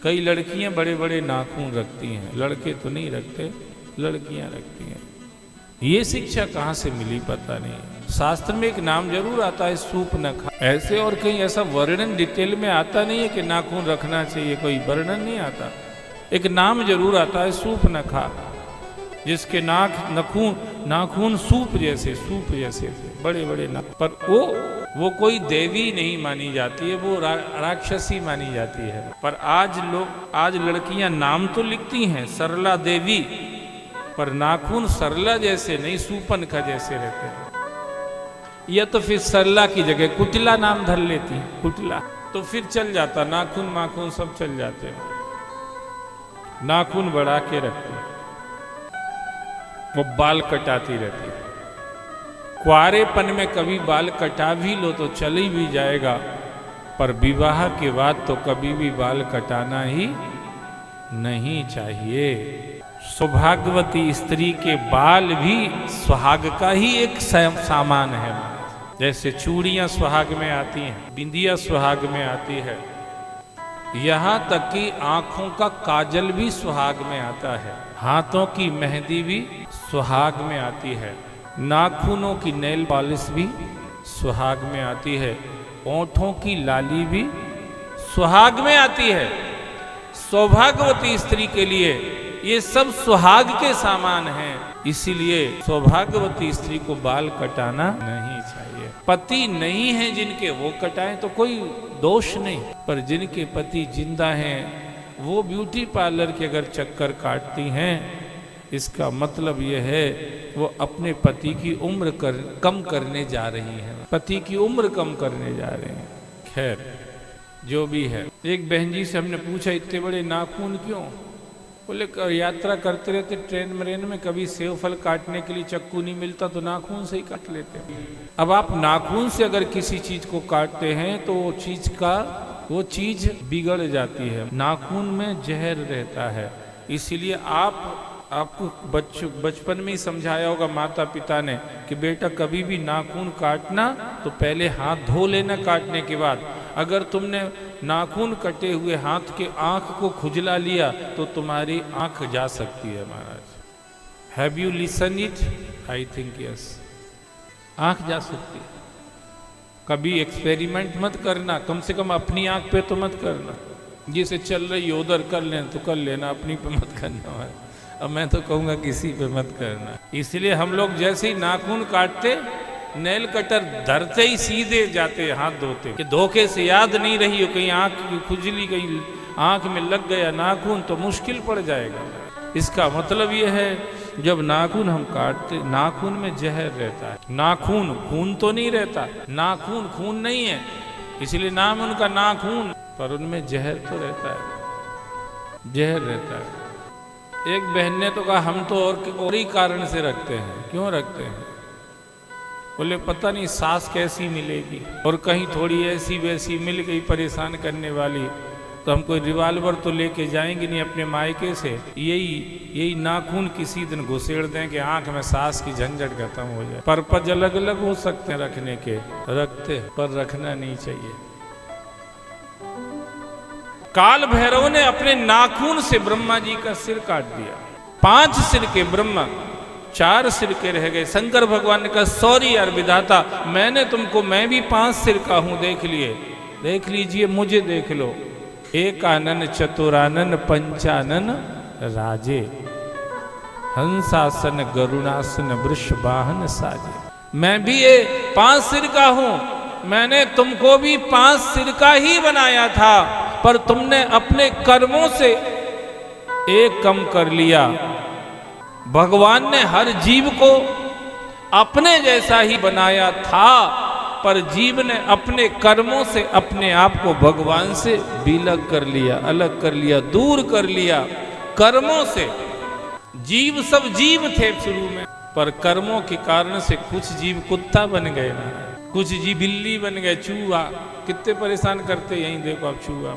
कई लड़कियां बड़े बड़े नाखून रखती हैं, लड़के तो नहीं रखते, लड़कियां रखती हैं। ये शिक्षा कहाँ से मिली पता नहीं। शास्त्र में एक नाम जरूर आता है, सूप न खा, ऐसे और कहीं ऐसा वर्णन डिटेल में आता नहीं है कि नाखून रखना चाहिए, कोई वर्णन नहीं आता। एक नाम जरूर आता है, सूप न खा, जिसके नाखून सूप जैसे थे, बड़े बड़े नाक, पर वो कोई देवी नहीं मानी जाती है, वो राक्षसी मानी जाती है। पर आज लड़कियां नाम तो लिखती हैं सरला देवी, पर नाखून सरला जैसे नहीं, सूपनखा जैसे रहते हैं। या तो फिर सरला की जगह कुटिला नाम धर लेती है, कुटिला, तो फिर चल जाता, नाखून माखून सब चल जाते हैं। नाखून बढ़ा के रखते हैं, वो बाल कटाती रहती है। कुआरेपन में कभी बाल कटा भी लो तो चल ही भी जाएगा, पर विवाह के बाद तो कभी भी बाल कटाना ही नहीं चाहिए। सौभाग्यवती स्त्री के बाल भी सुहाग का ही एक सामान है। जैसे चूड़ियां सुहाग में आती हैं, बिंदिया सुहाग में आती है, यहाँ तक कि आंखों का काजल भी सुहाग में आता है, हाथों की मेहंदी भी सुहाग में आती है, नाखूनों की नेल पॉलिश भी सुहाग में आती है, ओंठों की लाली भी सुहाग में आती है। सौभाग्यवती स्त्री के लिए ये सब सुहाग के सामान हैं, इसीलिए सौभाग्यवती स्त्री को बाल कटाना नहीं चाहिए। पति नहीं है जिनके, वो कटाएं तो कोई दोष नहीं, पर जिनके पति जिंदा हैं वो ब्यूटी पार्लर के अगर चक्कर काटती हैं, इसका मतलब यह है वो अपने पति की उम्र कम करने जा रही हैं, पति की उम्र कम करने जा रहे हैं। खैर जो भी है, एक बहन जी से हमने पूछा इतने बड़े नाखून क्यों? बोले यात्रा करते रहते ट्रेन मरेन में, कभी सेव फल काटने के लिए चक्कू नहीं मिलता तो नाखून से ही काट लेते। अब आप नाखून से अगर किसी चीज को काटते हैं तो वो चीज बिगड़ जाती है। नाखून में जहर रहता है, इसीलिए आपको बचपन में ही समझाया होगा माता पिता ने कि बेटा कभी भी नाखून काटना तो पहले हाथ धो लेना काटने के बाद। अगर तुमने नाखून कटे हुए हाथ के आंख को खुजला लिया तो तुम्हारी आंख जा सकती है महाराज। Have you listen it? I think yes, आंख जा सकती है। कभी एक्सपेरिमेंट मत करना, कम से कम अपनी आंख पे तो मत करना। जिसे चल रही है उधर कर लेना तो कर लेना, अपनी पे मत करना है। अब मैं तो कहूँगा किसी पे मत करना। इसलिए हम लोग जैसे ही नाखून काटते नेल कटर धरते ही सीधे जाते हाथ धोते, कि धोखे से याद नहीं रही हो, कहीं आंख की खुजली, कहीं आंख में लग गया नाखून तो मुश्किल पड़ जाएगा। इसका मतलब यह है जब नाखून हम काटते, नाखून में जहर रहता है। नाखून खून तो नहीं रहता, नाखून खून नहीं है, इसलिए नाम उनका नाखून, पर उनमें जहर तो रहता है, जहर रहता है। एक बहन ने तो कहा हम तो और ही कारण से रखते हैं। क्यों रखते हैं? बोले पता नहीं सास कैसी मिलेगी, और कहीं थोड़ी ऐसी वैसी मिल गई परेशान करने वाली तो हम कोई रिवाल्वर तो लेके जाएंगे नहीं अपने मायके से। यही नाखून किसी दिन घुसेड़ दें कि आंख में सास की झंझट खत्म हो जाए। पर्पज अलग अलग हो सकते हैं रखने के, रखते पर रखना नहीं चाहिए। काल भैरव ने अपने नाखून से ब्रह्मा जी का सिर काट दिया। 5 सिर के ब्रह्मा, 4 सिर के रह गए। शंकर भगवान ने कहा सॉरी यार विधाता, मैं भी 5 सिर का हूं, देख लीजिए मुझे देख लो। एकानन चतुरानन पंचानन राजे, हंसासन गरुणासन वृषवाहन साजे। मैं भी ये 5 सिर का हूं, मैंने तुमको भी 5 सिर का ही बनाया था, पर तुमने अपने कर्मों से एक कम कर लिया। भगवान ने हर जीव को अपने जैसा ही बनाया था, पर जीव ने अपने कर्मों से अपने आप को भगवान से विलग कर लिया, अलग कर लिया, दूर कर लिया कर्मों से। जीव सब जीव थे शुरू में, पर कर्मों के कारण से कुछ जीव कुत्ता बन गए ना, कुछ जीव बिल्ली बन गए, चूहा। कितने परेशान करते, यहीं देखो आप चूहा।